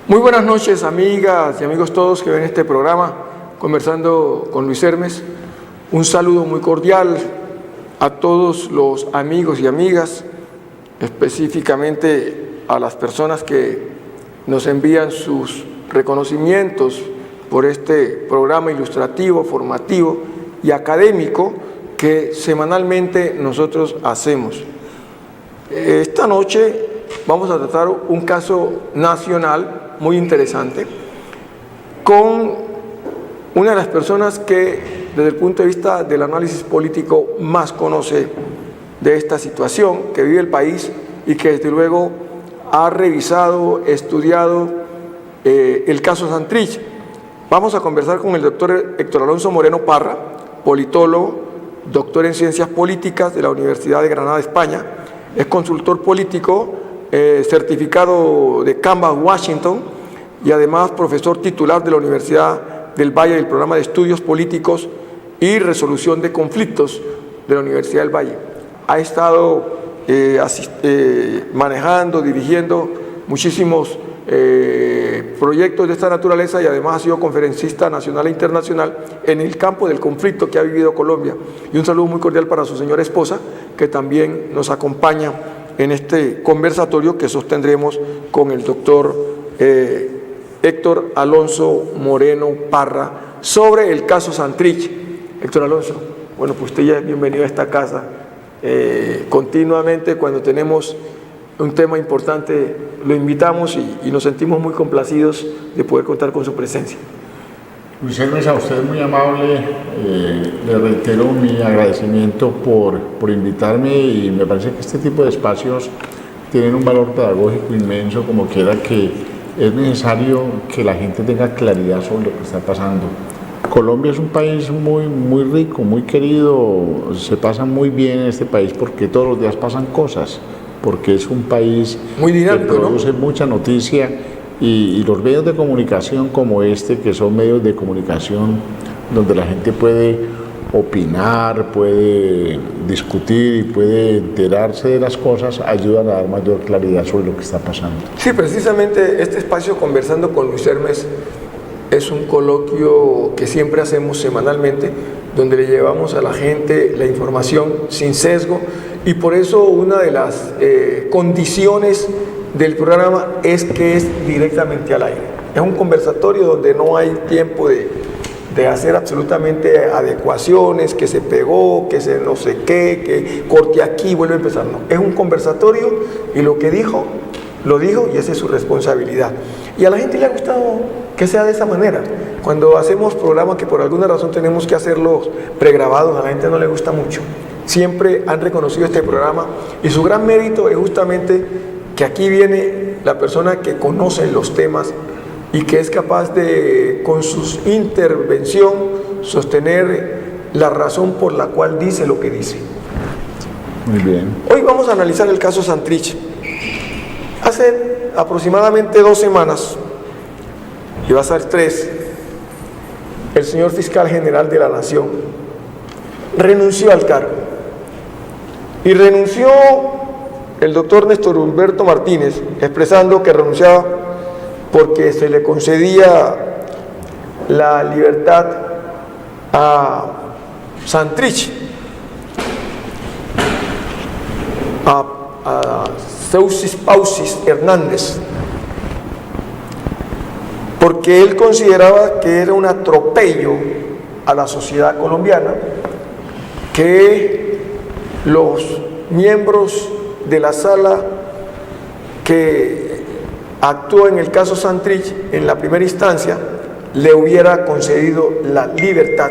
Muy buenas noches, amigas y amigos todos que ven este programa, conversando con Luis Hermes. Un saludo muy cordial a todos los amigos y amigas, específicamente a las personas que nos envían sus reconocimientos por este programa ilustrativo, formativo y académico que semanalmente nosotros hacemos. Esta noche vamos a tratar un caso nacional muy interesante con una de las personas que desde el punto de vista del análisis político más conoce de esta situación que vive el país y que desde luego ha revisado, estudiado el caso Santrich. Vamos a conversar con el doctor Héctor Alonso Moreno Parra, politólogo, doctor en Ciencias Políticas de la Universidad de Granada, España, es consultor político, certificado de Canvas, Washington, y además profesor titular de la Universidad del Valle del Programa de Estudios Políticos y Resolución de Conflictos de la Universidad del Valle. Ha estado manejando, dirigiendo muchísimos proyectos de esta naturaleza y además ha sido conferencista nacional e internacional en el campo del conflicto que ha vivido Colombia. Y un saludo muy cordial para su señora esposa, que también nos acompaña en este conversatorio que sostendremos con el doctor Héctor Alonso Moreno Parra sobre el caso Santrich. Héctor Alonso, bueno, pues usted ya es bienvenido a esta casa. Continuamente cuando tenemos un tema importante lo invitamos y nos sentimos muy complacidos de poder contar con su presencia. Luis Hermes, a usted muy amable, le reitero mi agradecimiento por invitarme y me parece que este tipo de espacios tienen un valor pedagógico inmenso, como quiera que es necesario que la gente tenga claridad sobre lo que está pasando. Colombia es un país muy rico, muy querido, se pasa muy bien en este país porque todos los días pasan cosas, porque es un país muy dinámico, que produce, ¿no?, mucha noticia. Y los medios de comunicación como este, que son medios de comunicación donde la gente puede opinar, puede discutir y puede enterarse de las cosas, ayudan a dar mayor claridad sobre lo que está pasando. Sí, precisamente este espacio Conversando con Luis Hermes es un coloquio que siempre hacemos semanalmente, donde le llevamos a la gente la información sin sesgo, y por eso una de las condiciones del programa es que es directamente al aire. Es un conversatorio donde no hay tiempo de hacer absolutamente adecuaciones, que se pegó, que se no sé qué, que corte aquí, vuelve a empezar. No, es un conversatorio y lo que dijo, lo dijo y esa es su responsabilidad. Y a la gente le ha gustado que sea de esa manera. Cuando hacemos programas que por alguna razón tenemos que hacerlos pregrabados, a la gente no le gusta mucho. Siempre han reconocido este programa y su gran mérito es justamente que aquí viene la persona que conoce los temas y que es capaz de, con su intervención, sostener la razón por la cual dice lo que dice. Muy bien. Hoy vamos a analizar el caso Santrich. Hace aproximadamente 2 semanas, y va a ser 3, el señor fiscal general de la Nación renunció al cargo. Y renunció el doctor Néstor Humberto Martínez, expresando que renunciaba porque se le concedía la libertad a Santrich, a Seusis Pausis Hernández, porque él consideraba que era un atropello a la sociedad colombiana que los miembros de la sala que actuó en el caso Santrich en la primera instancia le hubiera concedido la libertad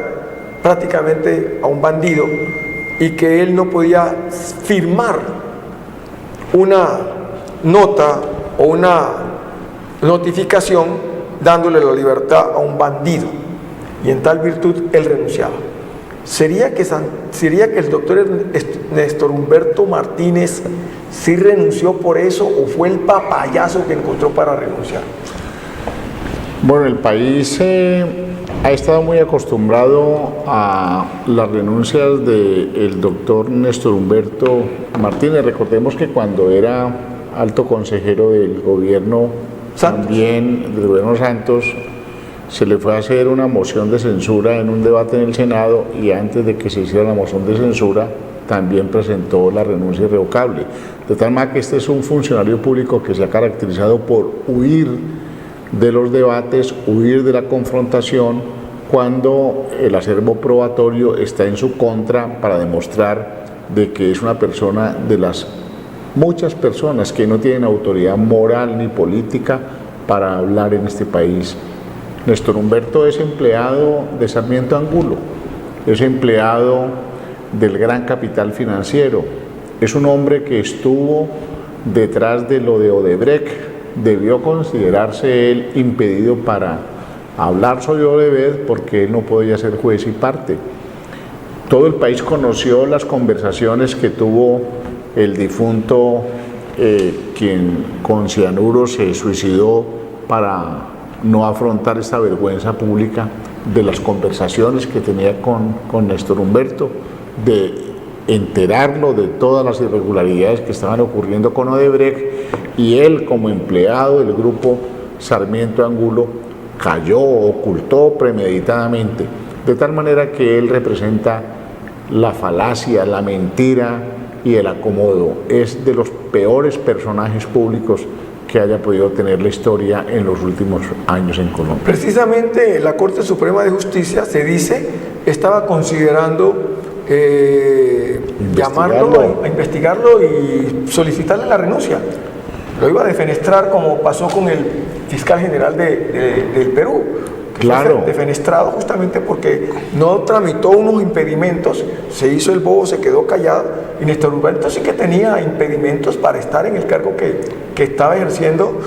prácticamente a un bandido y que él no podía firmar una nota o una notificación dándole la libertad a un bandido, y en tal virtud él renunciaba. ¿Sería que el doctor Néstor Humberto Martínez sí renunció por eso o fue el papayazo que encontró para renunciar? Bueno, el país ha estado muy acostumbrado a las renuncias del doctor Néstor Humberto Martínez. Recordemos que cuando era alto consejero del gobierno también del gobierno Santos, se le fue a hacer una moción de censura en un debate en el Senado, y antes de que se hiciera la moción de censura también presentó la renuncia irrevocable. De tal manera que este es un funcionario público que se ha caracterizado por huir de los debates, huir de la confrontación cuando el acervo probatorio está en su contra, para demostrar de que es una persona de las muchas personas que no tienen autoridad moral ni política para hablar en este país. Néstor Humberto es empleado de Sarmiento Angulo, es empleado del gran capital financiero, es un hombre que estuvo detrás de lo de Odebrecht. Debió considerarse él impedido para hablar sobre Odebrecht porque él no podía ser juez y parte. Todo el país conoció las conversaciones que tuvo el difunto, quien con cianuro se suicidó para no afrontar esta vergüenza pública, de las conversaciones que tenía con Néstor Humberto, de enterarlo de todas las irregularidades que estaban ocurriendo con Odebrecht, y él, como empleado del grupo Sarmiento Angulo, cayó, ocultó premeditadamente, de tal manera que él representa la falacia, la mentira y el acomodo. Es de los peores personajes públicos que haya podido tener la historia en los últimos años en Colombia. Precisamente la Corte Suprema de Justicia, se dice, estaba considerando llamarlo, a investigarlo y solicitarle la renuncia. Lo iba a defenestrar, como pasó con el fiscal general del Perú, que claro, fue defenestrado justamente porque no tramitó unos impedimentos, se hizo el bobo, se quedó callado, y Néstor Humberto sí que tenía impedimentos para estar en el cargo que estaba ejerciendo.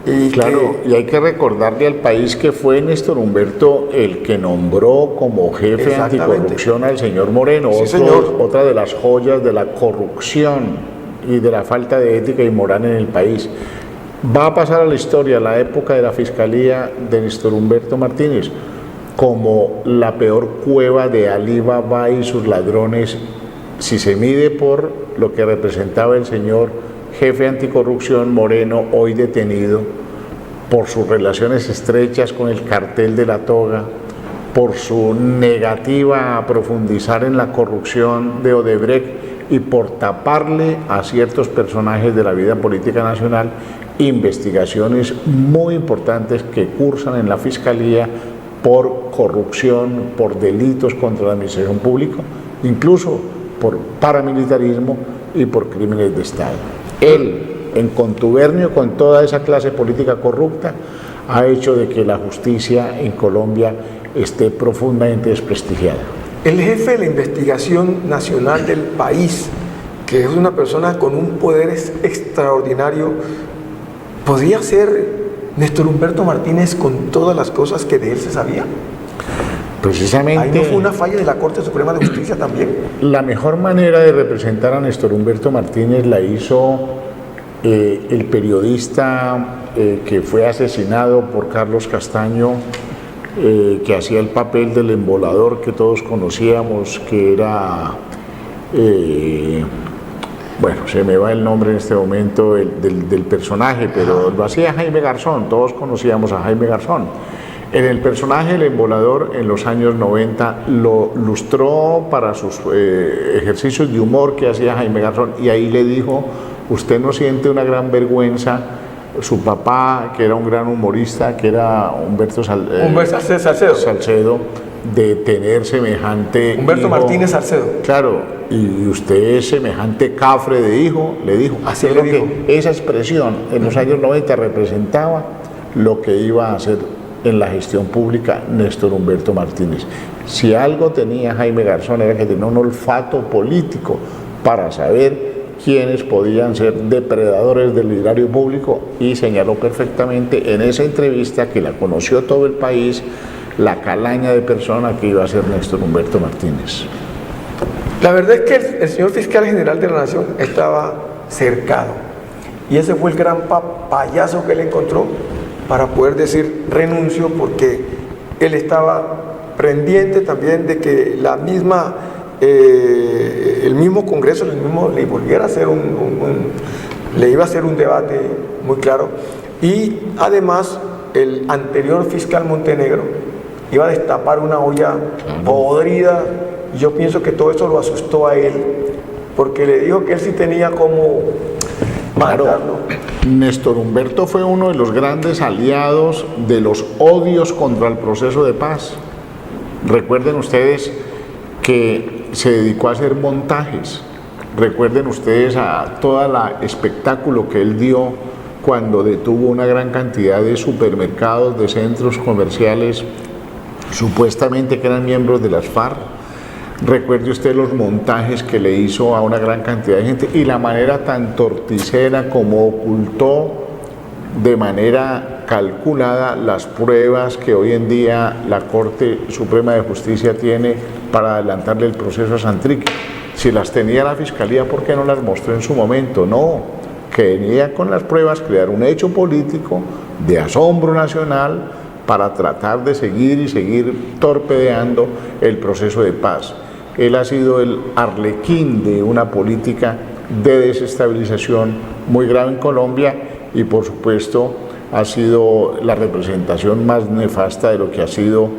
Y claro, y hay que recordarle al país que fue Néstor Humberto el que nombró como jefe anticorrupción al señor Moreno, sí, otra de las joyas de la corrupción y de la falta de ética y moral en el país. Va a pasar a la historia la época de la fiscalía de Néstor Humberto Martínez como la peor cueva de Alí Baba y sus ladrones, si se mide por lo que representaba el señor jefe anticorrupción Moreno, hoy detenido por sus relaciones estrechas con el cartel de la toga, por su negativa a profundizar en la corrupción de Odebrecht y por taparle a ciertos personajes de la vida política nacional investigaciones muy importantes que cursan en la Fiscalía por corrupción, por delitos contra la administración pública, incluso por paramilitarismo y por crímenes de Estado. Él, en contubernio con toda esa clase política corrupta, ha hecho de que la justicia en Colombia esté profundamente desprestigiada. El jefe de la investigación nacional del país, que es una persona con un poder extraordinario, ¿podría ser Néstor Humberto Martínez con todas las cosas que de él se sabía? Precisamente. ¿Ahí no fue una falla de la Corte Suprema de Justicia también? La mejor manera de representar a Néstor Humberto Martínez la hizo el periodista que fue asesinado por Carlos Castaño, que hacía el papel del embolador que todos conocíamos, que era, bueno, se me va el nombre en este momento del personaje, pero lo hacía Jaime Garzón, todos conocíamos a Jaime Garzón. En el personaje El Embolador, en los años 90, lo lustró para sus ejercicios de humor que hacía Jaime Garzón, y ahí le dijo: usted no siente una gran vergüenza. Su papá, que era un gran humorista, que era Humberto Salcedo, de tener semejante Humberto hijo. Martínez Salcedo. Claro, y usted es semejante cafre de hijo, le dijo. Así le dijo. Esa expresión en los años 90 representaba lo que iba a hacer en la gestión pública Néstor Humberto Martínez. Si algo tenía Jaime Garzón era que tenía un olfato político para saber quiénes podían ser depredadores del erario público, y señaló perfectamente en esa entrevista, que la conoció todo el país, la calaña de persona que iba a ser Néstor Humberto Martínez. La verdad es que el señor fiscal general de la Nación estaba cercado, y ese fue el gran payaso que él encontró para poder decir renuncio, porque él estaba pendiente también de que la misma, el mismo Congreso le volviera a hacer le iba a hacer un debate muy claro. y además el anterior fiscal Montenegro iba a destapar una olla podrida, y yo pienso que todo eso lo asustó a él, porque le dijo que él sí tenía como matarlo. Néstor Humberto fue uno de los grandes aliados de los odios contra el proceso de paz. Recuerden ustedes que se dedicó a hacer montajes. Recuerden ustedes a todo el espectáculo que él dio cuando detuvo una gran cantidad de supermercados, de centros comerciales, supuestamente que eran miembros de las FARC. Recuerde usted los montajes que le hizo a una gran cantidad de gente y la manera tan torticera como ocultó de manera calculada las pruebas que hoy en día la Corte Suprema de Justicia tiene para adelantarle el proceso a Santrich. Si las tenía la Fiscalía, ¿por qué no las mostró en su momento? No, quería con las pruebas crear un hecho político de asombro nacional para tratar de seguir torpedeando el proceso de paz. Él ha sido el arlequín de una política de desestabilización muy grave en Colombia y por supuesto ha sido la representación más nefasta de lo que ha sido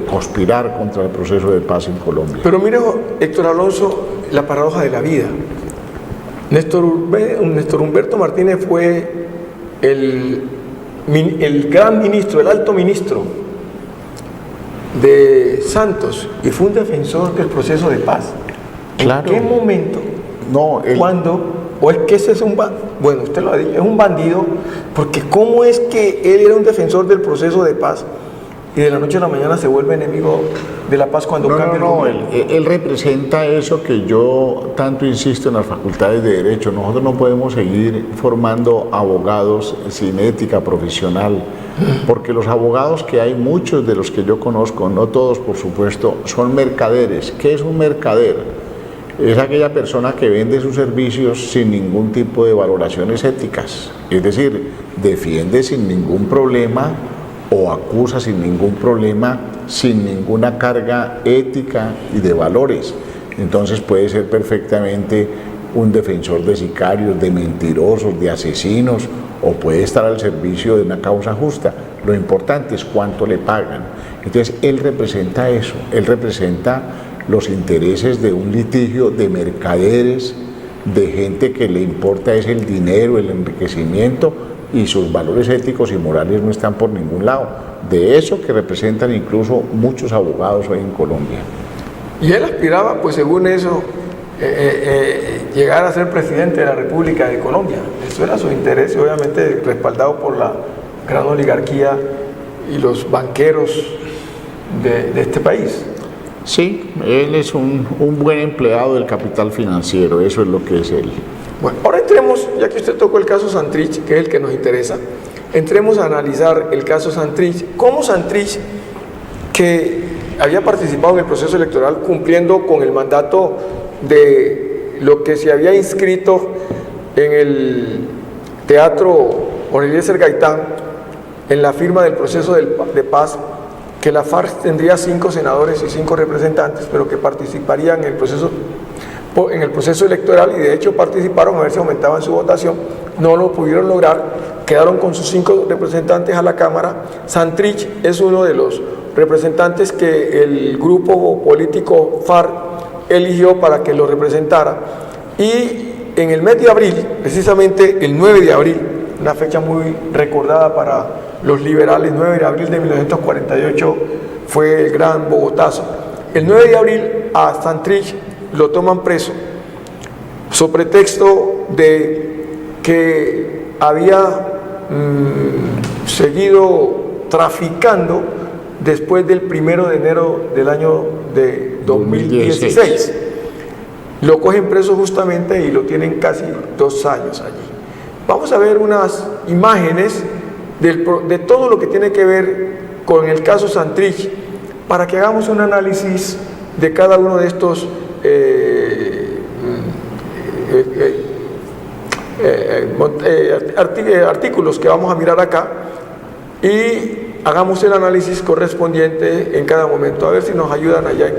conspirar contra el proceso de paz en Colombia. Pero mire, Héctor Alonso, la paradoja de la vida. Néstor Humberto Martínez fue el gran ministro, el alto ministro de Santos y fue un defensor del proceso de paz. Claro. ¿En qué momento? No, ¿Cuándo? ¿O es que ese es bueno, usted lo ha dicho, es un bandido? Porque ¿cómo es que él era un defensor del proceso de paz y de la noche a la mañana se vuelve enemigo de la paz cuando cambia el gobierno? Él representa eso que yo tanto insisto en las facultades de Derecho. Nosotros no podemos seguir formando abogados sin ética profesional, porque los abogados que hay, muchos de los que yo conozco, no todos por supuesto, son mercaderes. ¿Qué es un mercader? Es aquella persona que vende sus servicios sin ningún tipo de valoraciones éticas, es decir, defiende sin ningún problema o acusa sin ningún problema, sin ninguna carga ética y de valores. Entonces puede ser perfectamente un defensor de sicarios, de mentirosos, de asesinos, o puede estar al servicio de una causa justa. Lo importante es cuánto le pagan. Entonces él representa eso, él representa los intereses de un litigio de mercaderes, de gente que le importa es el dinero, el enriquecimiento, y sus valores éticos y morales no están por ningún lado. De eso que representan incluso muchos abogados hoy en Colombia. Y él aspiraba, pues según eso, llegar a ser presidente de la República de Colombia. Eso era su interés, obviamente respaldado por la gran oligarquía y los banqueros de este país. Sí, él es un buen empleado del capital financiero, eso es lo que es él. Bueno, ahora entremos, ya que usted tocó el caso Santrich, que es el que nos interesa, entremos a analizar el caso Santrich. ¿Cómo Santrich, que había participado en el proceso electoral cumpliendo con el mandato de lo que se había inscrito en el Teatro Eliezer Gaitán, en la firma del proceso de paz, que la FARC tendría 5 senadores y 5 representantes, pero que participarían en el proceso electoral, y de hecho participaron a ver si aumentaban su votación, no lo pudieron lograr, quedaron con sus 5 representantes a la Cámara. Santrich es uno de los representantes que el grupo político FARC eligió para que lo representara, y en el mes de abril, precisamente el 9 de abril, una fecha muy recordada para los liberales, 9 de abril de 1948 fue el gran Bogotazo. El 9 de abril a Santrich lo toman preso, sobre pretexto de que había seguido traficando después del 1 de enero del año de 2016. Lo cogen preso justamente y lo tienen casi 2 años allí. Vamos a ver unas imágenes de todo lo que tiene que ver con el caso Santrich, para que hagamos un análisis de cada uno de estos artículos que vamos a mirar acá, y hagamos el análisis correspondiente en cada momento. A ver si nos ayudan allá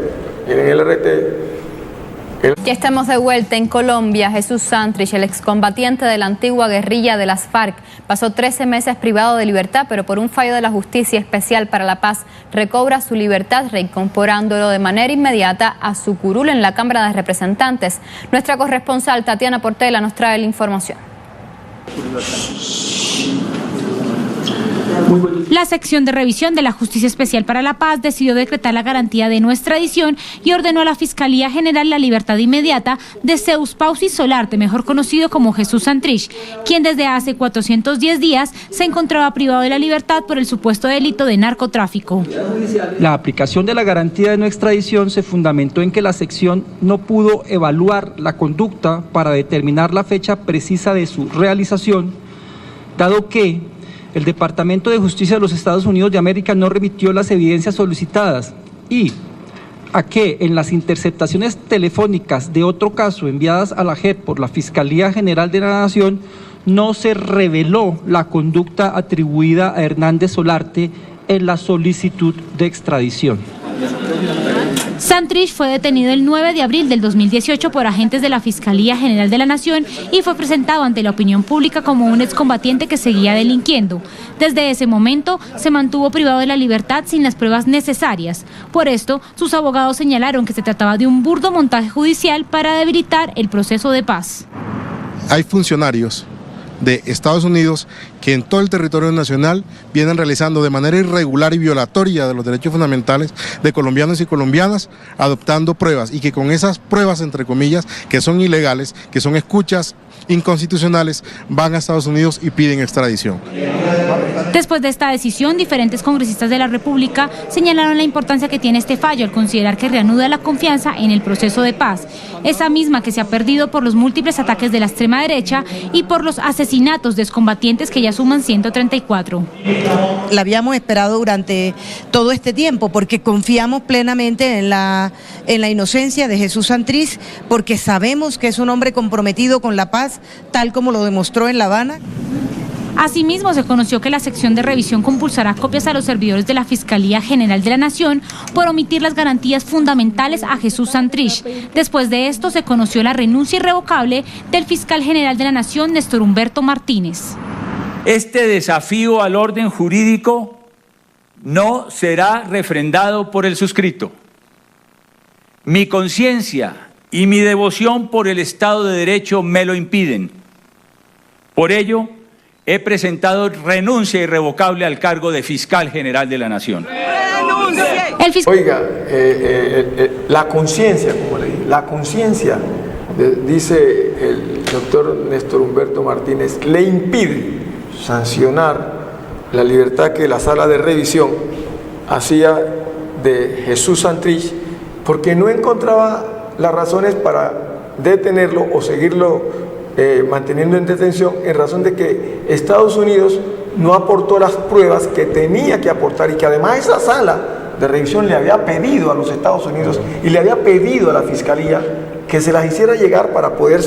en el RT Ya estamos de vuelta en Colombia. Jesús Santrich, el excombatiente de la antigua guerrilla de las FARC, pasó 13 meses privado de libertad, pero por un fallo de la Justicia Especial para la Paz recobra su libertad, reincorporándolo de manera inmediata a su curul en la Cámara de Representantes. Nuestra corresponsal Tatiana Portela nos trae la información. La sección de revisión de la Justicia Especial para la Paz decidió decretar la garantía de no extradición y ordenó a la Fiscalía General la libertad inmediata de Zeus Pausis Solarte, mejor conocido como Jesús Santrich, quien desde hace 410 días se encontraba privado de la libertad por el supuesto delito de narcotráfico. La aplicación de la garantía de no extradición se fundamentó en que la sección no pudo evaluar la conducta para determinar la fecha precisa de su realización, dado que el Departamento de Justicia de los Estados Unidos de América no remitió las evidencias solicitadas y a que en las interceptaciones telefónicas de otro caso enviadas a la JEP por la Fiscalía General de la Nación no se reveló la conducta atribuida a Hernández Solarte en la solicitud de extradición. Santrich fue detenido el 9 de abril del 2018 por agentes de la Fiscalía General de la Nación y fue presentado ante la opinión pública como un excombatiente que seguía delinquiendo. Desde ese momento se mantuvo privado de la libertad sin las pruebas necesarias. Por esto, sus abogados señalaron que se trataba de un burdo montaje judicial para debilitar el proceso de paz. Hay funcionarios de Estados Unidos que en todo el territorio nacional vienen realizando de manera irregular y violatoria de los derechos fundamentales de colombianos y colombianas, adoptando pruebas y que con esas pruebas, entre comillas, que son ilegales, que son escuchas inconstitucionales, van a Estados Unidos y piden extradición. Después de esta decisión, diferentes congresistas de la República señalaron la importancia que tiene este fallo al considerar que reanuda la confianza en el proceso de paz, esa misma que se ha perdido por los múltiples ataques de la extrema derecha y por los asesinatos de excombatientes que ya suman 134. La habíamos esperado durante todo este tiempo porque confiamos plenamente en la inocencia de Jesús Santrich, porque sabemos que es un hombre comprometido con la paz, tal como lo demostró en La Habana. Asimismo, se conoció que la sección de revisión compulsará copias a los servidores de la Fiscalía General de la Nación por omitir las garantías fundamentales a Jesús Santrich. Después de esto, se conoció la renuncia irrevocable del fiscal general de la Nación, Néstor Humberto Martínez. Este desafío al orden jurídico no será refrendado por el suscrito. Mi conciencia y mi devoción por el Estado de Derecho me lo impiden. Por ello, he presentado renuncia irrevocable al cargo de Fiscal General de la Nación. Oiga, la conciencia, como le dije, la conciencia, dice el doctor Néstor Humberto Martínez, le impide sancionar la libertad que la sala de revisión hacía de Jesús Santrich, porque no encontraba las razones para detenerlo o seguirlo manteniendo en detención, en razón de que Estados Unidos no aportó las pruebas que tenía que aportar y que además esa sala de revisión le había pedido a los Estados Unidos y le había pedido a la Fiscalía que se las hiciera llegar para poder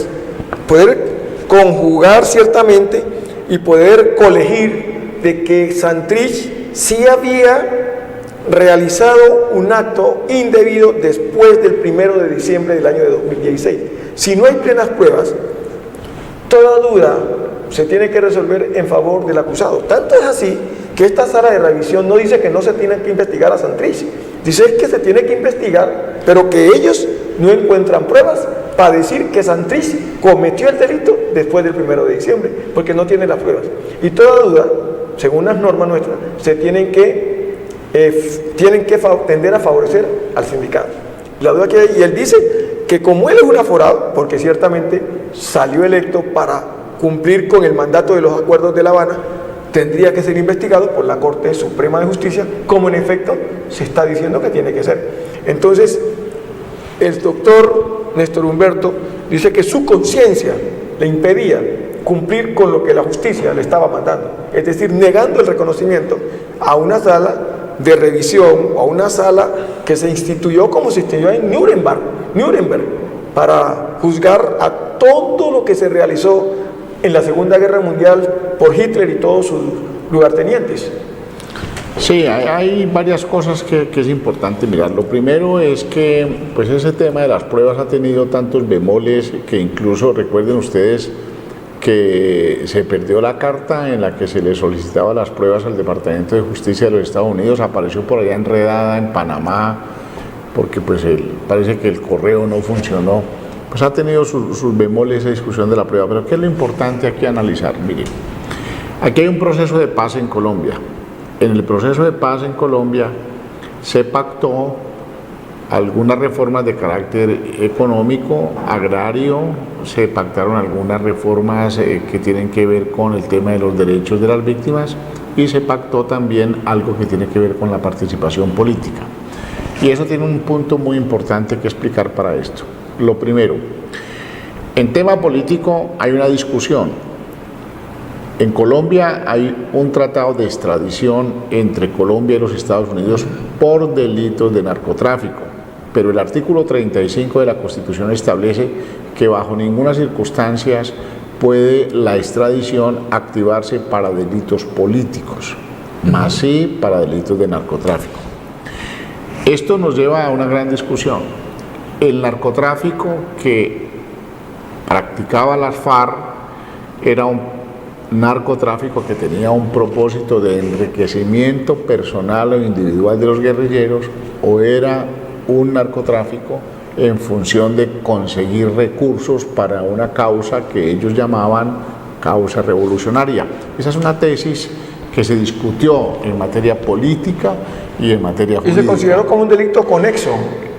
conjugar ciertamente y poder colegir de que Santrich sí había realizado un acto indebido después del 1 de diciembre del año de 2016. Si no hay plenas pruebas, toda duda se tiene que resolver en favor del acusado. Tanto es así que esta sala de revisión no dice que no se tiene que investigar a Santrich, dice que se tiene que investigar, pero que ellos no encuentran pruebas para decir que Santrich cometió el delito después del 1 de diciembre, porque no tiene las pruebas. Y toda duda, según las normas nuestras, se tienen que tender a favorecer al sindicato. La duda que hay, y él dice que como él es un aforado, porque ciertamente salió electo para cumplir con el mandato de los acuerdos de La Habana, tendría que ser investigado por la Corte Suprema de Justicia, como en efecto se está diciendo que tiene que ser. Entonces, el doctor Néstor Humberto dice que su conciencia le impedía cumplir con lo que la justicia le estaba mandando, es decir, negando el reconocimiento a una sala de revisión o a una sala que se instituyó como se instituyó en Nuremberg, para juzgar a todo lo que se realizó en la Segunda Guerra Mundial por Hitler y todos sus lugartenientes. Sí, hay varias cosas que es importante mirar. Lo primero es que pues ese tema de las pruebas ha tenido tantos bemoles que incluso recuerden ustedes que se perdió la carta en la que se le solicitaba las pruebas al Departamento de Justicia de los Estados Unidos, apareció por allá enredada en Panamá porque pues parece que el correo no funcionó. Pues ha tenido sus bemoles esa discusión de la prueba, pero ¿qué es lo importante aquí analizar? Miren, aquí hay un proceso de paz en Colombia. En el proceso de paz en Colombia se pactó algunas reformas de carácter económico, agrario, se pactaron algunas reformas que tienen que ver con el tema de los derechos de las víctimas y se pactó también algo que tiene que ver con la participación política. Y eso tiene un punto muy importante que explicar para esto. Lo primero, en tema político hay una discusión. En Colombia hay un tratado de extradición entre Colombia y los Estados Unidos por delitos de narcotráfico, pero el artículo 35 de la Constitución establece que bajo ninguna circunstancia puede la extradición activarse para delitos políticos, más sí para delitos de narcotráfico. Esto nos lleva a una gran discusión. El narcotráfico que practicaba las FARC era un narcotráfico que tenía un propósito de enriquecimiento personal o individual de los guerrilleros, o era un narcotráfico en función de conseguir recursos para una causa que ellos llamaban causa revolucionaria. Esa es una tesis que se discutió en materia política y en materia jurídica. Y se consideró como un delito conexo.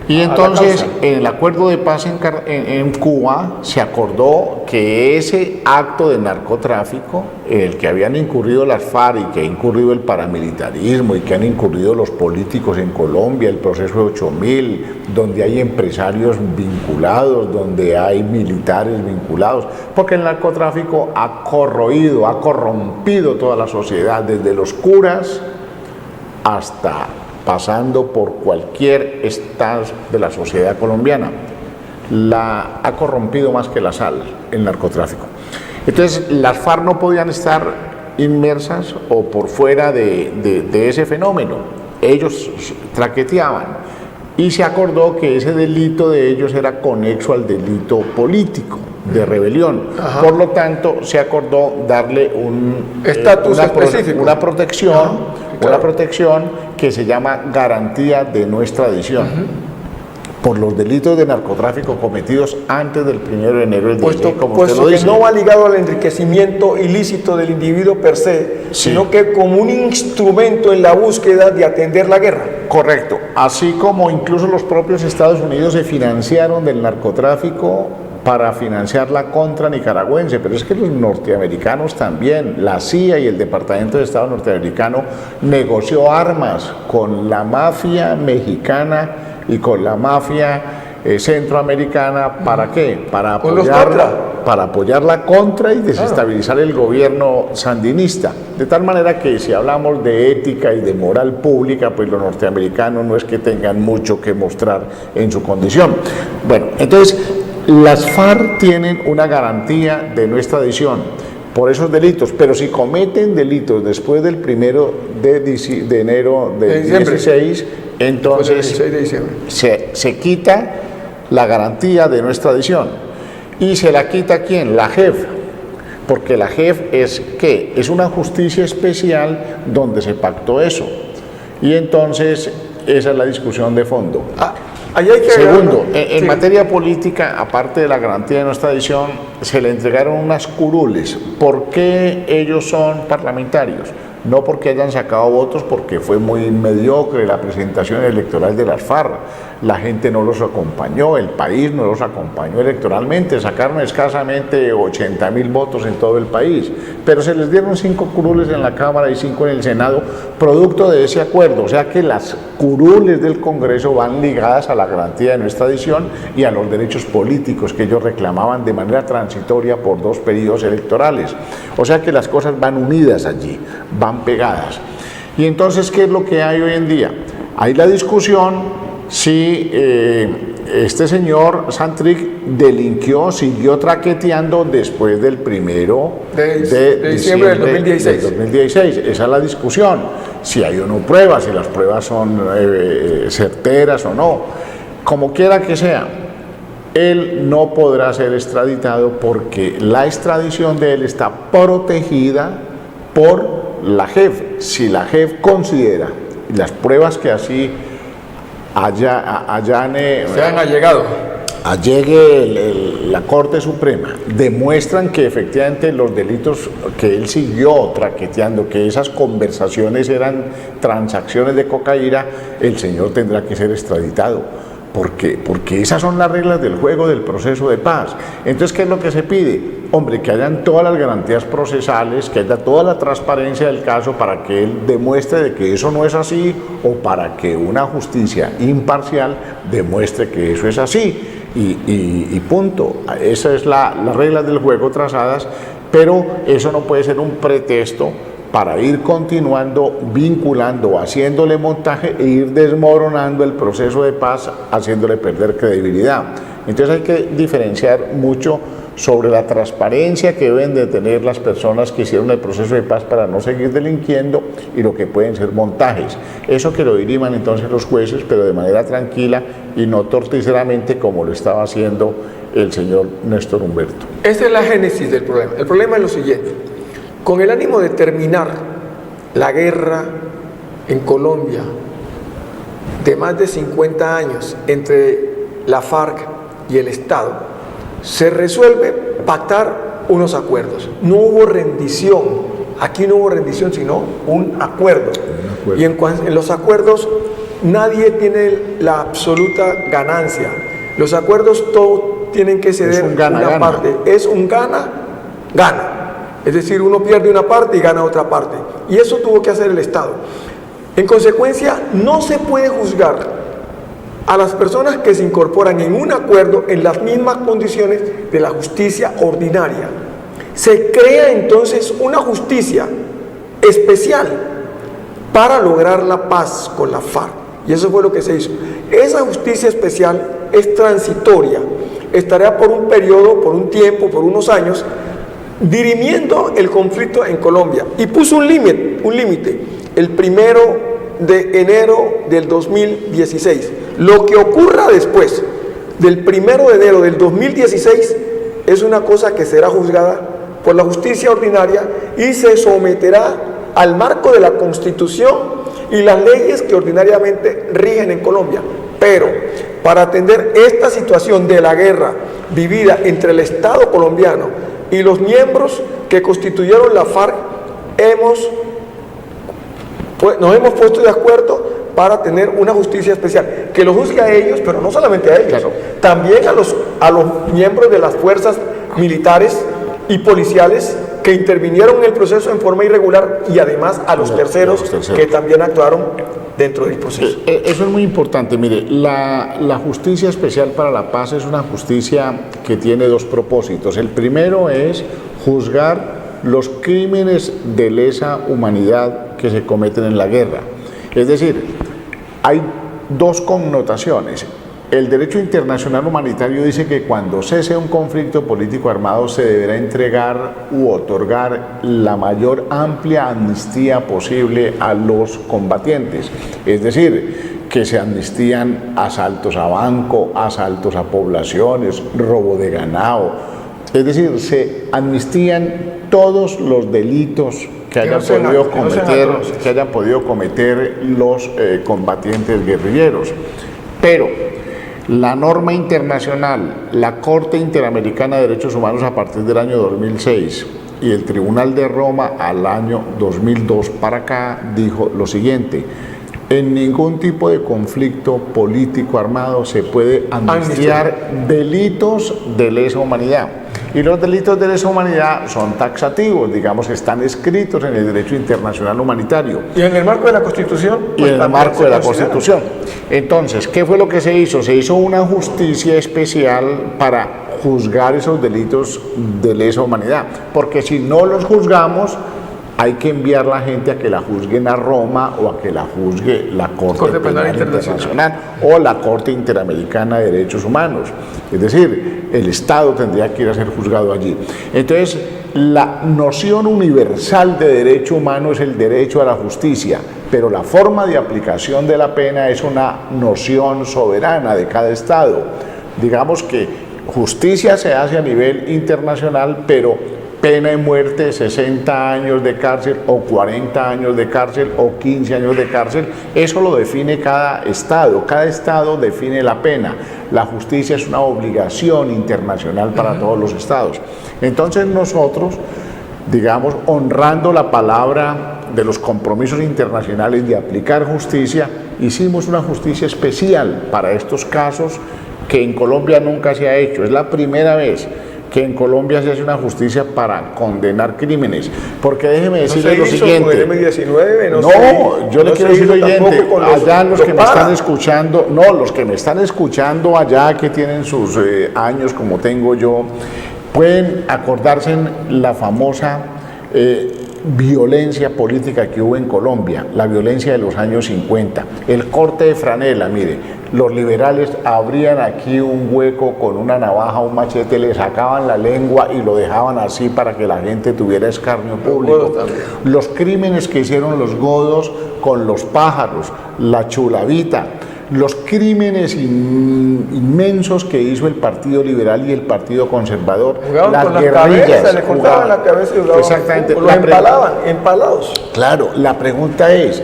Y entonces, en el acuerdo de paz en Cuba, se acordó que ese acto de narcotráfico, en el que habían incurrido las FARC y que ha incurrido el paramilitarismo y que han incurrido los políticos en Colombia, el proceso de 8000, donde hay empresarios vinculados, donde hay militares vinculados, porque el narcotráfico ha corroído, ha corrompido toda la sociedad, desde los curas hasta pasando por cualquier estado de la sociedad colombiana. Ha corrompido más que la sal el narcotráfico. Entonces las FARC no podían estar inmersas o por fuera de ese fenómeno. Ellos traqueteaban y se acordó que ese delito de ellos era conexo al delito político de rebelión. Ajá. Por lo tanto, se acordó darle un estatus específico, una protección. Ajá. Una protección que se llama garantía de no extradición por los delitos de narcotráfico cometidos antes del 1 de enero del 16, como usted lo dice. No va ligado al enriquecimiento ilícito del individuo per se, sí, sino que como un instrumento en la búsqueda de atender la guerra. Correcto. Así como incluso los propios Estados Unidos se financiaron del narcotráfico para financiar la contra nicaragüense, pero es que los norteamericanos también, la CIA y el Departamento de Estado norteamericano negoció armas con la mafia mexicana y con la mafia centroamericana. ¿Para qué? Para apoyar la contra y desestabilizar el gobierno sandinista. De tal manera que si hablamos de ética y de moral pública, pues los norteamericanos no es que tengan mucho que mostrar en su condición. Bueno, entonces las FARC tienen una garantía de no extradición por esos delitos, pero si cometen delitos después del 1 de enero del 16, entonces se quita la garantía de no extradición. ¿Y se la quita quién? La JEF, porque la JEF es ¿qué? Es una justicia especial donde se pactó eso. Y entonces esa es la discusión de fondo. Segundo, en materia política, aparte de la garantía de no extradición, se le entregaron unas curules. ¿Por qué ellos son parlamentarios? No porque hayan sacado votos, porque fue muy mediocre la presentación electoral de las FARC. La gente no los acompañó, el país no los acompañó electoralmente, sacaron escasamente 80.000 votos en todo el país, pero se les dieron 5 curules en la Cámara y 5 en el Senado, producto de ese acuerdo. O sea que las curules del Congreso van ligadas a la garantía de no extradición y a los derechos políticos que ellos reclamaban de manera transitoria por 2 periodos electorales. O sea que las cosas van unidas allí, van pegadas. Y entonces, ¿qué es lo que hay hoy en día? Hay la discusión si este señor Santrich delinquió, siguió traqueteando después del 1 de diciembre del 2016. Esa es la discusión, si hay o no pruebas, si las pruebas son certeras o no. Como quiera que sea, él no podrá ser extraditado porque la extradición de él está protegida por la JEP. Si la JEP considera las pruebas que así allegue la Corte Suprema demuestran que efectivamente los delitos que él siguió traqueteando, que esas conversaciones eran transacciones de cocaína, el señor tendrá que ser extraditado. Porque esas son las reglas del juego del proceso de paz. Entonces, ¿qué es lo que se pide? Hombre, que hayan todas las garantías procesales, que haya toda la transparencia del caso para que él demuestre de que eso no es así o para que una justicia imparcial demuestre que eso es así. Y punto. Esas son las reglas del juego trazadas, pero eso no puede ser un pretexto para ir continuando, vinculando, haciéndole montaje e ir desmoronando el proceso de paz, haciéndole perder credibilidad. Entonces hay que diferenciar mucho sobre la transparencia que deben de tener las personas que hicieron el proceso de paz para no seguir delinquiendo y lo que pueden ser montajes. Eso que lo diriman entonces los jueces, pero de manera tranquila y no torticeramente como lo estaba haciendo el señor Néstor Humberto. Esta es la génesis del problema. El problema es lo siguiente. Con el ánimo de terminar la guerra en Colombia de más de 50 años entre la FARC y el Estado, se resuelve pactar unos acuerdos. No hubo rendición, aquí no hubo rendición, sino un acuerdo. Y en los acuerdos nadie tiene la absoluta ganancia. Los acuerdos todos tienen que ceder una parte. Es un gana-gana. Es decir, uno pierde una parte y gana otra parte. Y eso tuvo que hacer el Estado. En consecuencia, no se puede juzgar a las personas que se incorporan en un acuerdo en las mismas condiciones de la justicia ordinaria. Se crea entonces una justicia especial para lograr la paz con la FARC. Y eso fue lo que se hizo. Esa justicia especial es transitoria. Estará por un periodo, por un tiempo, por unos años, dirimiendo el conflicto en Colombia, y puso un límite, el 1 de enero del 2016. Lo que ocurra después del 1 de enero del 2016 es una cosa que será juzgada por la justicia ordinaria y se someterá al marco de la Constitución y las leyes que ordinariamente rigen en Colombia. Pero para atender esta situación de la guerra vivida entre el Estado colombiano y los miembros que constituyeron la FARC, nos hemos puesto de acuerdo para tener una justicia especial, que lo juzgue a ellos, pero no solamente a ellos, claro, también a los miembros de las fuerzas militares y policiales que intervinieron en el proceso en forma irregular y además a los terceros que también actuaron dentro del proceso. Eso es muy importante. Mire, la justicia especial para la paz es una justicia que tiene dos propósitos. El primero es juzgar los crímenes de lesa humanidad que se cometen en la guerra. Es decir, hay dos connotaciones. El derecho internacional humanitario dice que cuando cese un conflicto político armado se deberá entregar u otorgar la mayor amplia amnistía posible a los combatientes. Es decir, que se amnistían asaltos a banco, asaltos a poblaciones, robo de ganado. Es decir, se amnistían todos los delitos que hayan podido cometer los combatientes guerrilleros. Pero la norma internacional, la Corte Interamericana de Derechos Humanos a partir del año 2006 y el Tribunal de Roma al año 2002 para acá dijo lo siguiente: en ningún tipo de conflicto político armado se puede amnistiar delitos de lesa humanidad. Y los delitos de lesa humanidad son taxativos, digamos, están escritos en el derecho internacional humanitario. ¿Y en el marco de la Constitución? Y en el marco de la Constitución. Entonces, ¿qué fue lo que se hizo? Se hizo una justicia especial para juzgar esos delitos de lesa humanidad, porque si no los juzgamos, hay que enviar la gente a que la juzguen a Roma o a que la juzgue la Corte Penal Internacional o la Corte Interamericana de Derechos Humanos. Es decir, el Estado tendría que ir a ser juzgado allí. Entonces, la noción universal de derecho humano es el derecho a la justicia, pero la forma de aplicación de la pena es una noción soberana de cada Estado. Digamos que justicia se hace a nivel internacional, pero pena de muerte, 60 años de cárcel o 40 años de cárcel o 15 años de cárcel, eso lo define cada Estado define la pena. La justicia es una obligación internacional para todos los estados. Entonces nosotros, digamos, honrando la palabra de los compromisos internacionales de aplicar justicia, hicimos una justicia especial para estos casos que en Colombia nunca se ha hecho. Es la primera vez que en Colombia se hace una justicia para condenar crímenes. Porque déjeme decirle lo siguiente. Con el M-19, no, yo le quiero decir lo siguiente. Allá los que me están escuchando, los que me están escuchando allá, que tienen sus años como tengo yo, pueden acordarse en la famosa violencia política que hubo en Colombia, la violencia de los años 50, el corte de franela. Mire, los liberales abrían aquí un hueco con una navaja, un machete, le sacaban la lengua y lo dejaban así para que la gente tuviera escarnio público. Los crímenes que hicieron los godos con los pájaros, la chulavita, los crímenes inmensos que hizo el Partido Liberal y el Partido Conservador, jugaban las con guerrillas, cabezas, le cortaban la cabeza y jugaban, exactamente, los empalaban, empalados. Claro, la pregunta es,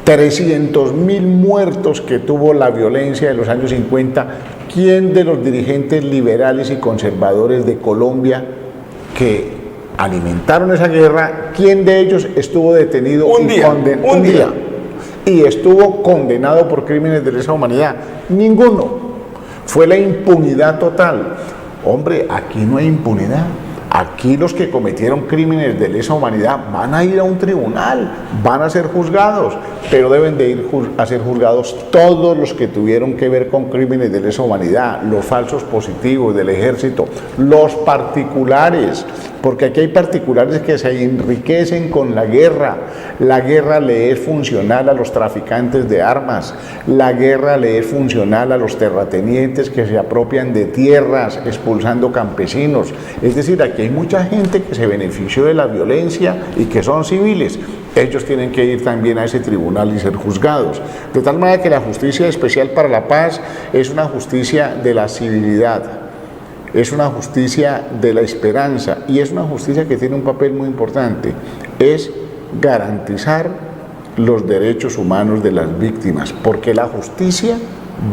300.000 muertos que tuvo la violencia de los años 50, ¿quién de los dirigentes liberales y conservadores de Colombia que alimentaron esa guerra, quién de ellos estuvo detenido un día y estuvo condenado por crímenes de lesa humanidad? Ninguno. Fue la impunidad total. Hombre, aquí no hay impunidad. Aquí los que cometieron crímenes de lesa humanidad van a ir a un tribunal, van a ser juzgados, pero deben de ir a ser juzgados todos los que tuvieron que ver con crímenes de lesa humanidad, los falsos positivos del ejército, los particulares, porque aquí hay particulares que se enriquecen con la guerra. La guerra le es funcional a los traficantes de armas, la guerra le es funcional a los terratenientes que se apropian de tierras expulsando campesinos. Es decir, aquí hay mucha gente que se benefició de la violencia y que son civiles. Ellos tienen que ir también a ese tribunal y ser juzgados. De tal manera que la justicia especial para la paz es una justicia de la civilidad, es una justicia de la esperanza y es una justicia que tiene un papel muy importante, es garantizar los derechos humanos de las víctimas, porque la justicia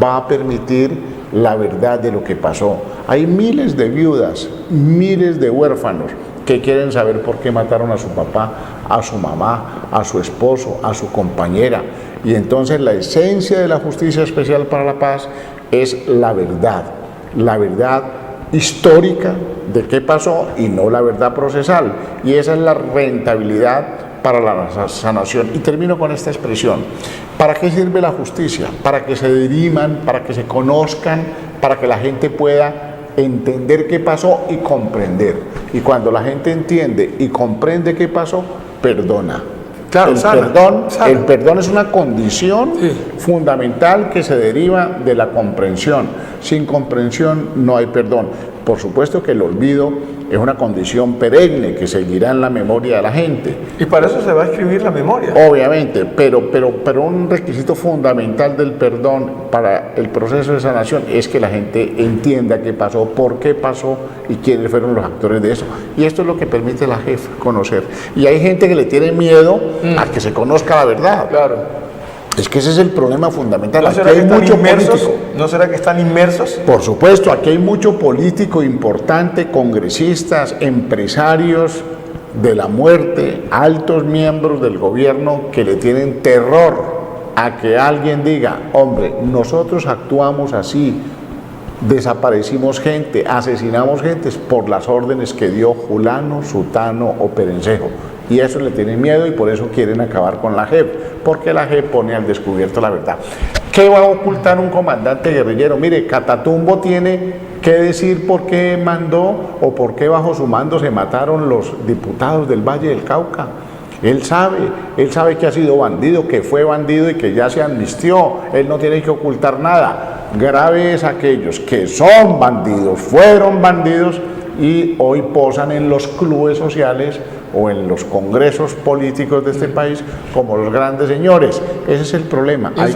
va a permitir la verdad de lo que pasó. Hay miles de viudas, miles de huérfanos que quieren saber por qué mataron a su papá, a su mamá, a su esposo, a su compañera. Y entonces la esencia de la justicia especial para la paz es la verdad histórica de qué pasó y no la verdad procesal. Y esa es la rentabilidad para la sanación. Y termino con esta expresión. ¿Para qué sirve la justicia? Para que se diriman, para que se conozcan, para que la gente pueda entender qué pasó y comprender. Y cuando la gente entiende y comprende qué pasó, perdona. Claro, el perdón es una condición fundamental que se deriva de la comprensión. Sin comprensión no hay perdón. Por supuesto que el olvido es una condición perenne que seguirá en la memoria de la gente. Y para eso se va a escribir la memoria. Obviamente, pero un requisito fundamental del perdón para el proceso de sanación es que la gente entienda qué pasó, por qué pasó y quiénes fueron los actores de eso. Y esto es lo que permite la JEF conocer. Y hay gente que le tiene miedo a que se conozca la verdad. Claro. Es que ese es el problema fundamental. ¿No será, aquí hay mucho político. ¿No será que están inmersos? Por supuesto, aquí hay mucho político importante, congresistas, empresarios de la muerte, altos miembros del gobierno que le tienen terror a que alguien diga, hombre, nosotros actuamos así, desaparecimos gente, asesinamos gente por las órdenes que dio Julano, Sutano o Perencejo. Y eso le tienen miedo y por eso quieren acabar con la JEP, porque la JEP pone al descubierto la verdad. ¿Qué va a ocultar un comandante guerrillero? Mire, Catatumbo tiene que decir por qué mandó o por qué bajo su mando se mataron los diputados del Valle del Cauca. Él sabe que ha sido bandido, que fue bandido y que ya se amnistió. Él no tiene que ocultar nada. Grave es aquellos que son bandidos, fueron bandidos y hoy posan en los clubes sociales o en los congresos políticos de este país como los grandes señores. Ese es el problema. Hay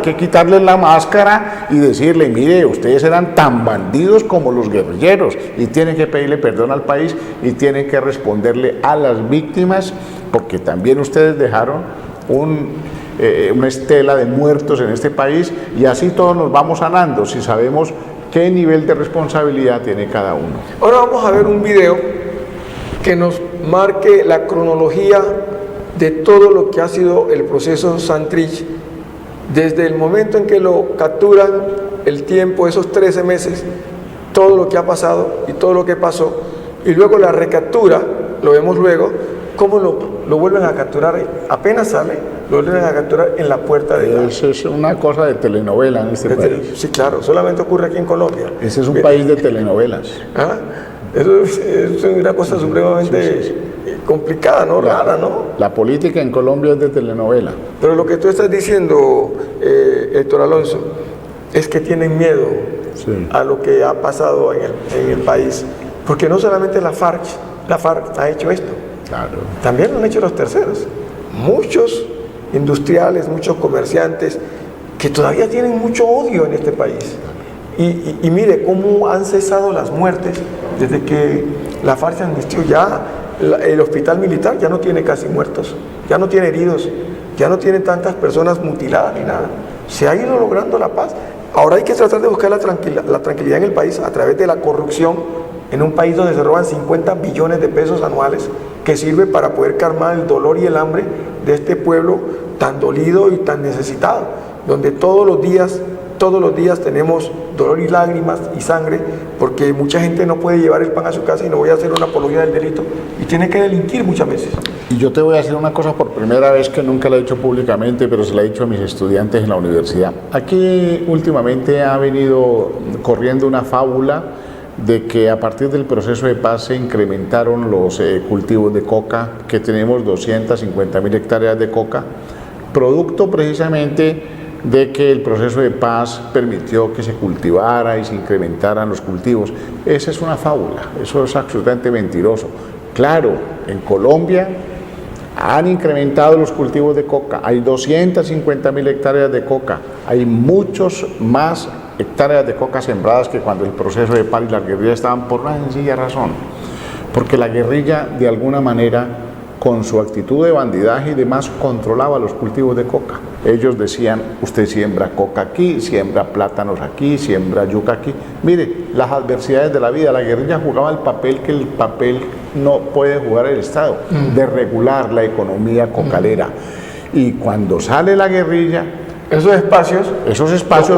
que quitarles la máscara y decirle, mire, ustedes eran tan bandidos como los guerrilleros y tienen que pedirle perdón al país y tienen que responderle a las víctimas, porque también ustedes dejaron una estela de muertos en este país y así todos nos vamos sanando si sabemos qué nivel de responsabilidad tiene cada uno. Ahora vamos a ver un video que nos marque la cronología de todo lo que ha sido el proceso Santrich, desde el momento en que lo capturan, el tiempo, esos 13 meses, todo lo que ha pasado y todo lo que pasó, y luego la recaptura, lo vemos luego, cómo lo vuelven a capturar, apenas sale, lo vuelven a capturar en la puerta de Gali. Eso es una cosa de telenovela en este país. Sí, claro, solamente ocurre aquí en Colombia. Ese es un país de telenovelas. ¿Ah? Eso es una cosa supremamente complicada, ¿no? Rara, ¿no? La política en Colombia es de telenovela. Pero lo que tú estás diciendo, Héctor Alonso, es que tienen miedo a lo que ha pasado en el país. Porque no solamente la FARC ha hecho esto. Claro. También lo han hecho los terceros. Muchos industriales, muchos comerciantes que todavía tienen mucho odio en este país. Y mire cómo han cesado las muertes desde que la FARC se amnistió. Ya el hospital militar ya no tiene casi muertos, ya no tiene heridos, ya no tiene tantas personas mutiladas ni nada. Se ha ido logrando la paz. Ahora hay que tratar de buscar la tranquilidad en el país a través de la corrupción, en un país donde se roban 50 billones de pesos anuales, que sirve para poder calmar el dolor y el hambre de este pueblo tan dolido y tan necesitado, donde todos los días tenemos dolor y lágrimas y sangre, porque mucha gente no puede llevar el pan a su casa, y no voy a hacer una apología del delito, y tiene que delinquir muchas veces. Y yo te voy a decir una cosa por primera vez que nunca la he dicho públicamente, pero se la he dicho a mis estudiantes en la universidad. Aquí últimamente ha venido corriendo una fábula de que a partir del proceso de paz se incrementaron los cultivos de coca, que tenemos 250.000 hectáreas de coca, producto precisamente de que el proceso de paz permitió que se cultivara y se incrementaran los cultivos. Esa es una fábula, eso es absolutamente mentiroso. Claro, en Colombia han incrementado los cultivos de coca, hay 250.000 hectáreas de coca, hay muchos más hectáreas de coca sembradas que cuando el proceso de paz y la guerrilla estaban, por una sencilla razón, porque la guerrilla de alguna manera, con su actitud de bandidaje y demás, controlaba los cultivos de coca. Ellos decían, usted siembra coca aquí, siembra plátanos aquí, siembra yuca aquí. Mire, las adversidades de la vida, la guerrilla jugaba el papel que el papel no puede jugar el Estado, de regular la economía cocalera. Y cuando sale la guerrilla, esos espacios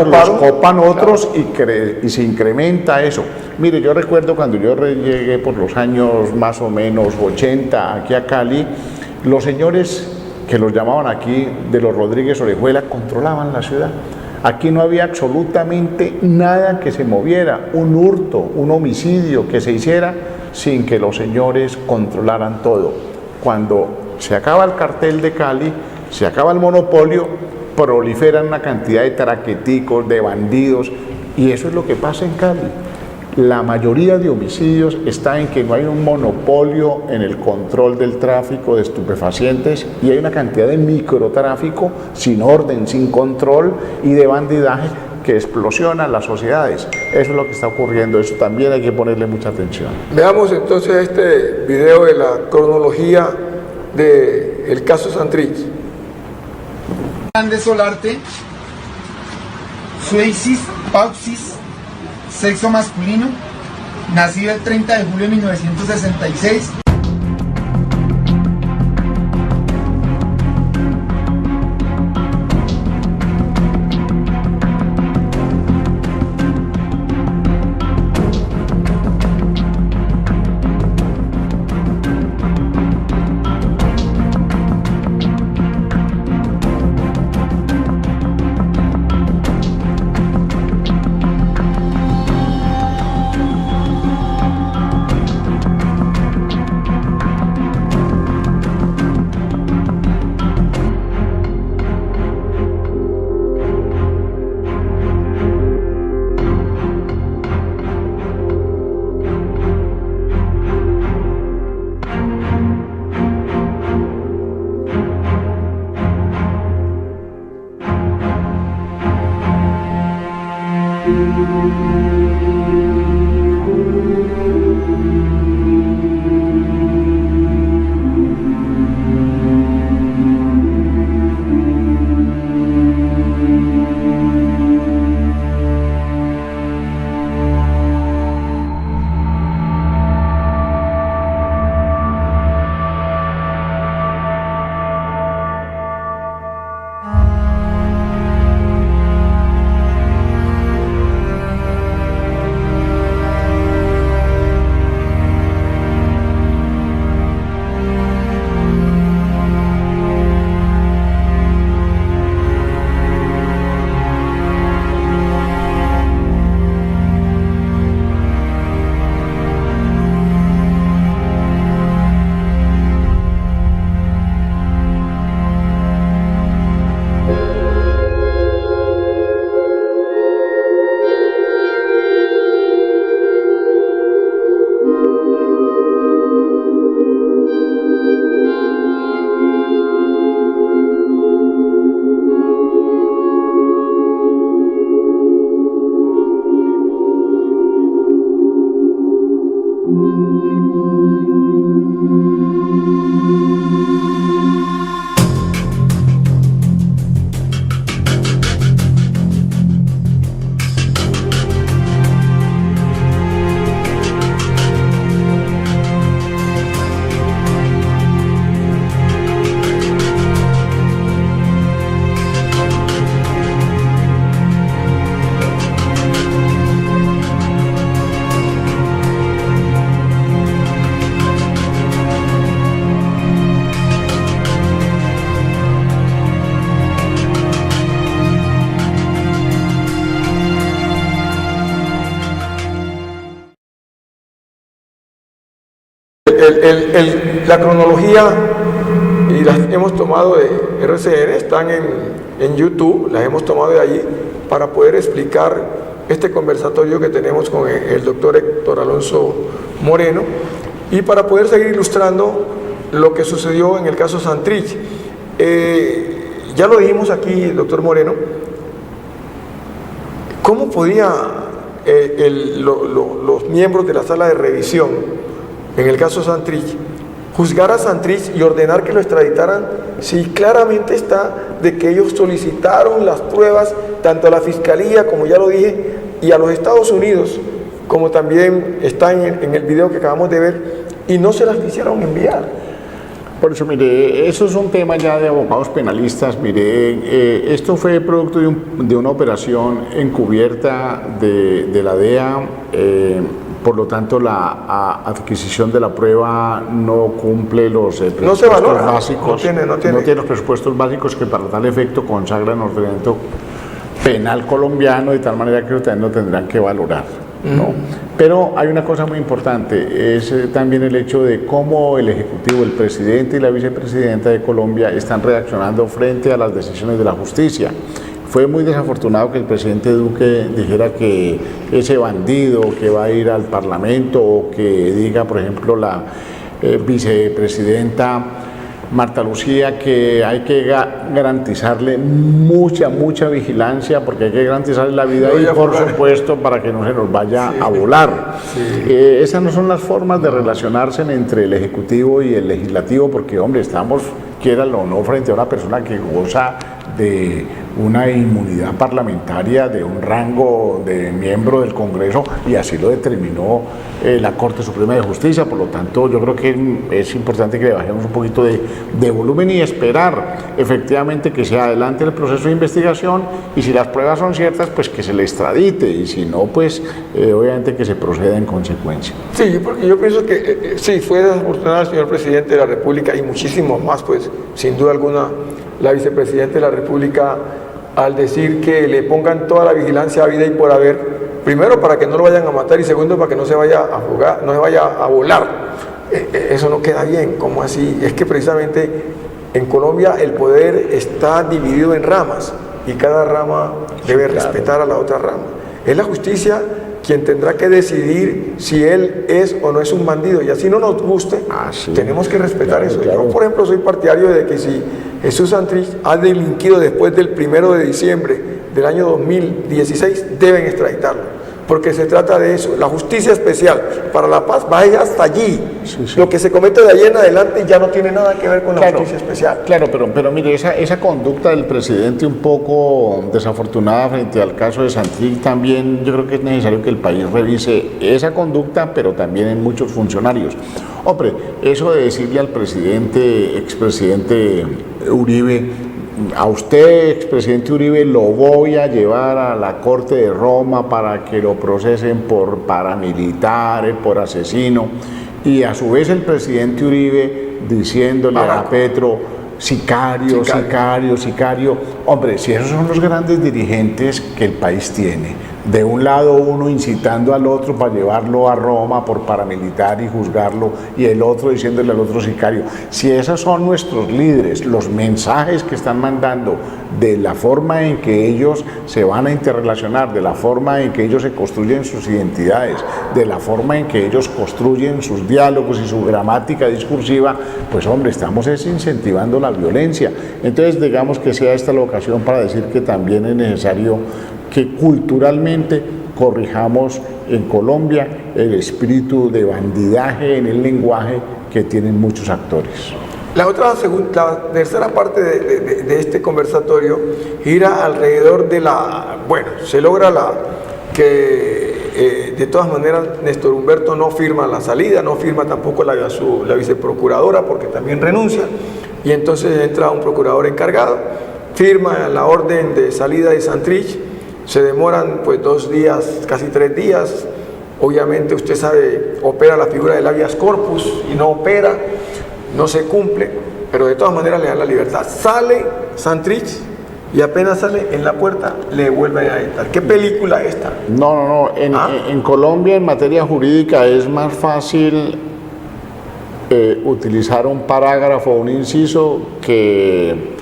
los copan otros, claro, y se incrementa eso. Mire, yo recuerdo cuando yo llegué por los años más o menos 80 aquí a Cali, los señores que los llamaban aquí de los Rodríguez Orejuela controlaban la ciudad. Aquí no había absolutamente nada que se moviera, un hurto, un homicidio que se hiciera sin que los señores controlaran todo. Cuando se acaba el cartel de Cali, se acaba el monopolio, proliferan una cantidad de traqueticos, de bandidos, y eso es lo que pasa en Cali. La mayoría de homicidios está en que no hay un monopolio en el control del tráfico de estupefacientes y hay una cantidad de microtráfico sin orden, sin control y de bandidaje que explosiona las sociedades. Eso es lo que está ocurriendo, eso también hay que ponerle mucha atención. Veamos entonces este video de la cronología del caso Santrich. De Solarte, Sueisis Pauxis, sexo masculino, nacido el 30 de julio de 1966. La cronología, y las hemos tomado de RCN, están en YouTube, las hemos tomado de allí para poder explicar este conversatorio que tenemos con el doctor Héctor Alonso Moreno y para poder seguir ilustrando lo que sucedió en el caso Santrich. Ya lo dijimos aquí, doctor Moreno, ¿cómo podía los miembros de la sala de revisión en el caso Santrich juzgar a Santrich y ordenar que lo extraditaran si claramente está de que ellos solicitaron las pruebas tanto a la Fiscalía, como ya lo dije, y a los Estados Unidos, como también está en el video que acabamos de ver, y no se las quisieron enviar? Por eso, mire, eso es un tema ya de abogados penalistas. Mire, esto fue producto de una operación encubierta de la DEA. Por lo tanto, la adquisición de la prueba no cumple los presupuestos básicos. No tiene los presupuestos básicos que para tal efecto consagran el ordenamiento penal colombiano, de tal manera que ustedes no tendrán que valorar, ¿no? Pero hay una cosa muy importante, es también el hecho de cómo el Ejecutivo, el presidente y la vicepresidenta de Colombia están reaccionando frente a las decisiones de la justicia. Fue muy desafortunado que el presidente Duque dijera que ese bandido que va a ir al Parlamento, o que diga, por ejemplo, la vicepresidenta Marta Lucía, que hay que garantizarle mucha vigilancia, porque hay que garantizarle la vida y, por supuesto, para que no se nos vaya a volar. Esas no son las formas de relacionarse entre el Ejecutivo y el Legislativo, porque, hombre, estamos, quiéralo o no, frente a una persona que goza de una inmunidad parlamentaria, de un rango de miembro del Congreso, y así lo determinó la Corte Suprema de Justicia. Por lo tanto, yo creo que es importante que le bajemos un poquito de volumen y esperar efectivamente que se adelante el proceso de investigación, y si las pruebas son ciertas, pues que se le extradite, y si no, pues obviamente que se proceda en consecuencia. Sí, porque yo pienso que sí, fue desafortunado el señor presidente de la República, y muchísimos más, pues sin duda alguna la vicepresidenta de la República, al decir que le pongan toda la vigilancia a vida y por haber, primero para que no lo vayan a matar, y segundo para que no se vaya a jugar, no se vaya a volar. Eso no queda bien. ¿Cómo así? Es que precisamente en Colombia el poder está dividido en ramas, y cada rama debe respetar a la otra rama. Es la justicia quien tendrá que decidir si él es o no es un bandido, y así no nos guste, tenemos que respetar eso. Yo, por ejemplo, soy partidario de que si Jesús Santrich ha delinquido después del 1 de diciembre del año 2016, deben extraditarlo, porque se trata de eso. La justicia especial para la paz va a ir hasta allí. Lo que se comete de allí en adelante ya no tiene nada que ver con la justicia especial. Claro, pero mire, esa conducta del presidente un poco desafortunada frente al caso de Santrich, también yo creo que es necesario que el país revise esa conducta, pero también en muchos funcionarios. Hombre, eso de decirle al presidente, expresidente Uribe: a usted, expresidente Uribe, lo voy a llevar a la Corte de Roma para que lo procesen por paramilitares, por asesino, y a su vez el presidente Uribe diciéndole a Petro: sicario. Hombre, si esos son los grandes dirigentes que el país tiene, de un lado uno incitando al otro para llevarlo a Roma por paramilitar y juzgarlo, y el otro diciéndole al otro sicario, si esos son nuestros líderes, los mensajes que están mandando de la forma en que ellos se van a interrelacionar, de la forma en que ellos se construyen sus identidades, de la forma en que ellos construyen sus diálogos y su gramática discursiva, pues hombre, estamos incentivando la violencia. Entonces, digamos que sea esta la ocasión para decir que también es necesario que culturalmente corrijamos en Colombia el espíritu de bandidaje en el lenguaje que tienen muchos actores. La tercera parte de este conversatorio gira alrededor de se logra que de todas maneras Néstor Humberto no firma la salida, no firma tampoco la viceprocuradora porque también renuncia, y entonces entra un procurador encargado, firma la orden de salida de Santrich, se demoran pues 2 días, casi 3 días, obviamente usted sabe, opera la figura del habeas corpus y no opera, no se cumple, pero de todas maneras le dan la libertad. Sale Santrich y apenas sale en la puerta le vuelven a entrar. ¿Qué película esta? No. En Colombia, en materia jurídica, es más fácil utilizar un parágrafo o un inciso que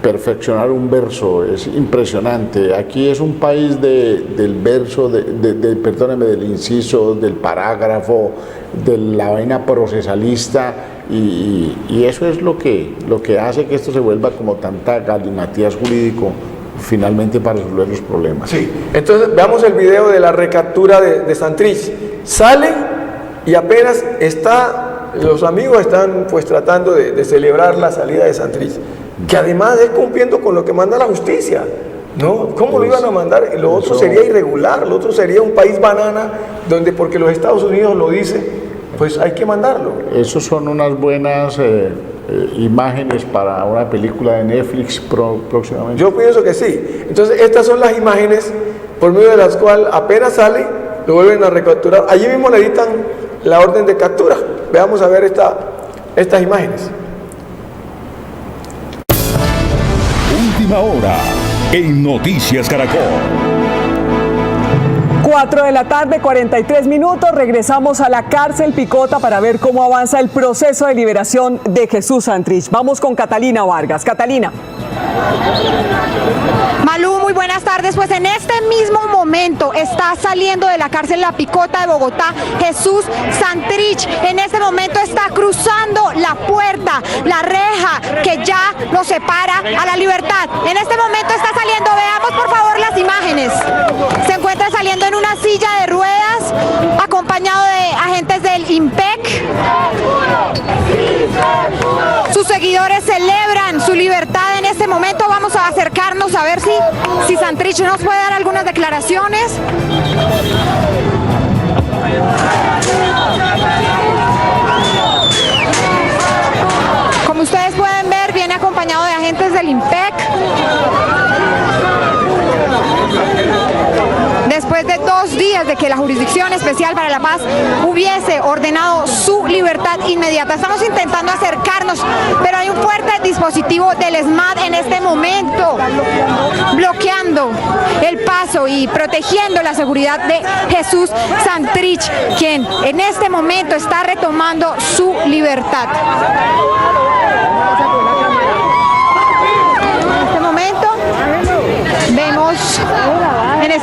perfeccionar un verso. Es impresionante. Aquí es un país del verso, del inciso, del parágrafo, de la vaina procesalista, y eso es lo que hace que esto se vuelva como tanta galimatías jurídico finalmente para resolver los problemas. Sí, entonces veamos el video de la recaptura de Santrich. Sale y apenas los amigos están pues tratando de celebrar la salida de Santrich, que además es cumpliendo con lo que manda la justicia, ¿no? ¿Cómo lo iban a mandar? Lo otro sería irregular, lo otro sería un país banana, donde porque los Estados Unidos lo dice, pues hay que mandarlo. Esos son unas buenas imágenes para una película de Netflix próximamente. Yo pienso que sí. Entonces estas son las imágenes por medio de las cuales apenas sale, lo vuelven a recapturar. Allí mismo le editan la orden de captura. Veamos a ver estas imágenes. Última hora en Noticias Caracol. 4 de la tarde, 43 minutos, regresamos a la cárcel Picota para ver cómo avanza el proceso de liberación de Jesús Santrich. Vamos con Catalina Vargas. Catalina. Malú, muy buenas tardes. Pues en este mismo momento está saliendo de la cárcel La Picota de Bogotá Jesús Santrich. En este momento está cruzando la puerta, la reja que ya nos separa a la libertad. En este momento está saliendo, veamos por favor las imágenes. Se encuentra saliendo en una silla de ruedas, acompañado de agentes del IMPEC. Sus seguidores celebran su libertad en este momento. Vamos a acercarnos a ver si Santrich nos puede dar algunas declaraciones. Como ustedes pueden ver, viene acompañado de agentes del IMPEC. Después de 2 días de que la Jurisdicción Especial para la Paz hubiese ordenado su libertad inmediata. Estamos intentando acercarnos, pero hay un fuerte dispositivo del ESMAD en este momento, bloqueando el paso y protegiendo la seguridad de Jesús Santrich, quien en este momento está retomando su libertad. En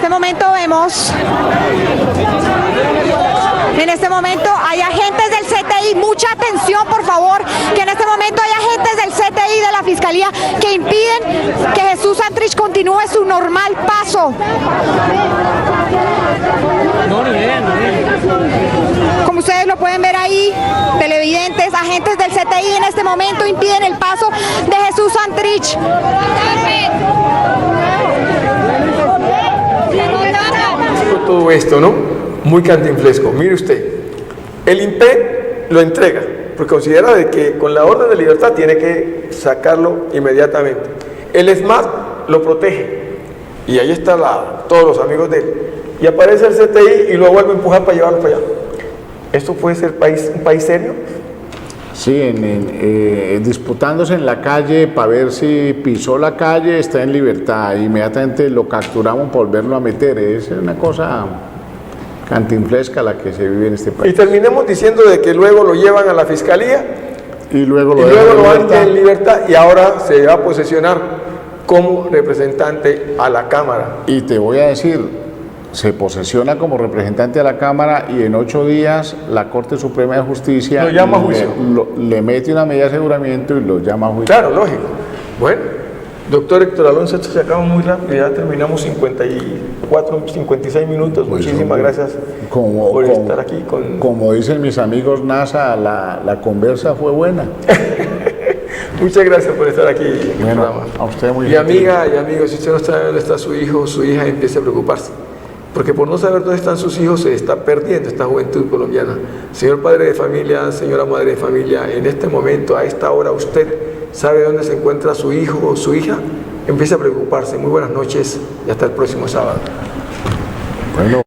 este momento hay agentes del CTI, mucha atención por favor, que en este momento hay agentes del CTI de la Fiscalía que impiden que Jesús Santrich continúe su normal paso. Como ustedes lo pueden ver ahí, televidentes, agentes del CTI en este momento impiden el paso de Jesús Santrich. Todo esto, ¿no? Muy cantinflesco. Mire usted, el IMPEC lo entrega, porque considera de que con la orden de libertad tiene que sacarlo inmediatamente. El ESMAD lo protege, y ahí está todos los amigos de él. Y aparece el CTI y lo vuelve a empujar para llevarlo para allá. ¿Esto puede ser un país serio? Sí, disputándose en la calle para ver si pisó la calle, está en libertad. Inmediatamente lo capturamos por volverlo a meter. Es una cosa cantinflesca la que se vive en este país. Y terminemos diciendo de que luego lo llevan a la fiscalía y luego lo dan en libertad y ahora se va a posesionar como representante a la Cámara. Y te voy a decir, se posesiona como representante a la Cámara y en 8 días la Corte Suprema de Justicia lo llama a juicio. Le mete una medida de aseguramiento y lo llama a juicio. Claro, lógico. Bueno, Doctor Héctor Alonso, esto se acaba muy rápido, ya terminamos 54, 56 minutos. Pues, muchísimas gracias por estar aquí. Como dicen mis amigos NASA, la conversa fue buena. Muchas gracias por estar aquí en el programa. A usted muy Y amiga y amigos, si usted no sabe dónde está su hijo o su hija, empiece a preocuparse. Porque por no saber dónde están sus hijos se está perdiendo esta juventud colombiana. Señor padre de familia, señora madre de familia, en este momento, a esta hora, usted sabe dónde se encuentra su hijo o su hija, empiece a preocuparse. Muy buenas noches y hasta el próximo sábado. Bueno.